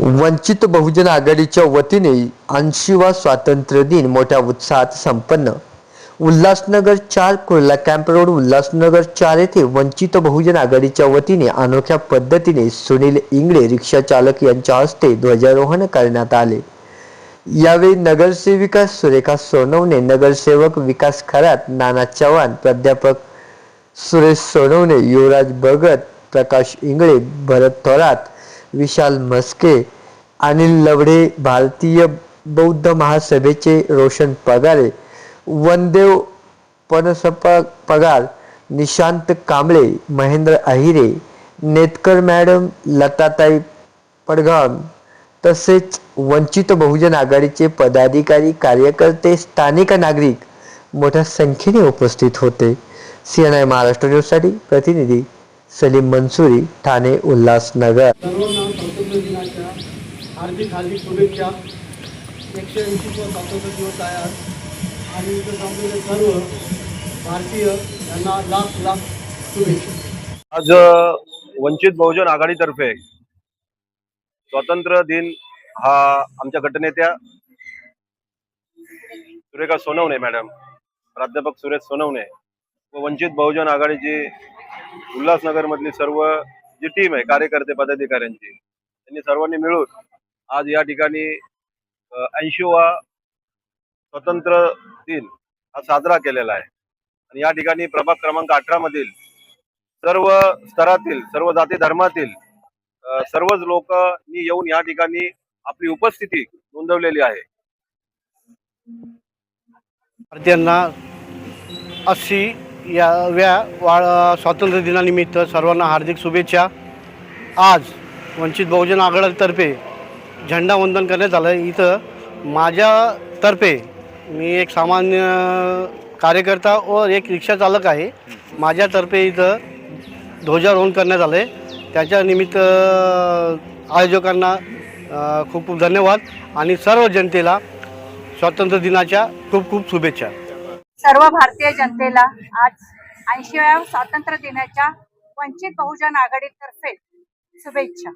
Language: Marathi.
वंचित बहुजन आघाडीच्या वतीने 80वा स्वातंत्र्य दिन मोठ्या उत्साहात संपन्न। उल्हासनगर 4 कुर्ला कॅम्प रोड उल्हासनगर 4 येथे वंचित बहुजन आघाडीच्या वतीने अनोख्या पद्धतीने सुनील इंगळे रिक्षा चालक यांच्या हस्ते ध्वजारोहण करण्यात आले। यावेळी नगरसेविका सुरेखा सोनवणे, नगरसेवक विकास खरात, नाना चव्हाण, प्राध्यापक सुरेश सोनवणे, युवराज भगत, प्रकाश इंगळे, भरत थोरात, विशाल मस्के, अनिल लवडे, भारतीय बौद्ध महासभेचे रोशन पगारे, वनदेव पगार, निशांत कांबळे, महेंद्र अहिरे, नेतकर मॅडम, लताताई पडघम तसेच वंचित बहुजन आघाडीचे पदाधिकारी, कार्यकर्ते, स्थानिक नागरिक मोठ्या संख्येने उपस्थित होते। CNI महाराष्ट्र न्यूजसाठी प्रतिनिधी सलीम मंसूरी, ठाणे, उल्हासनगर। सर्वांना स्वातंत्र्य दिनाच्या हार्दिक शुभेच्छा। 180वा स्वातंत्र्य दिवस आहे आज आणि इथं जमलेले सर्व भारतीय यांना लाख लाख शुभेच्छा। आज वंचित बहुजन आघाडीतर्फे स्वातंत्र्य दिन हा आमच्या गटनेत्या सुरेखा सोनवणे मॅडम, प्राध्यापक सुरेश सोनवणे व वंचित बहुजन आघाडीची उल्हासनगर मधली सर्व जी टीम आहे, कार्यकर्ते पदाधिकाऱ्यांची, त्यांनी सर्वांनी मिळून आज या ठिकाणी 80वा स्वातंत्र्य दिन हा साजरा केलेला आहे। आणि या ठिकाणी प्रभाग क्रमांक 18 मधील सर्व स्तरातील, सर्व जाती धर्मातील सर्वच लोकांनी येऊन या ठिकाणी आपली उपस्थिती नोंदवलेली आहे। भारतीयांना 80व्या स्वातंत्र्य दिनानिमित्त सर्वांना हार्दिक शुभेच्छा। आज वंचित बहुजन आघाडीतर्फे झेंडा वंदन करण्यात आलं। इथं माझ्यातर्फे मी एक सामान्य कार्यकर्ता व एक रिक्षा चालक आहे। माझ्यातर्फे इथं ध्वजारोहण करण्यात आले। त्याच्या निमित्त आयोजकांना खूप खूप धन्यवाद आणि सर्व जनतेला स्वातंत्र्य दिनाच्या खूप खूप शुभेच्छा। सर्व भारतीय जनतेला आज 80व्या स्वातंत्र्य दिनाच्या वंचित बहुजन आघाडीतर्फे शुभेच्छा।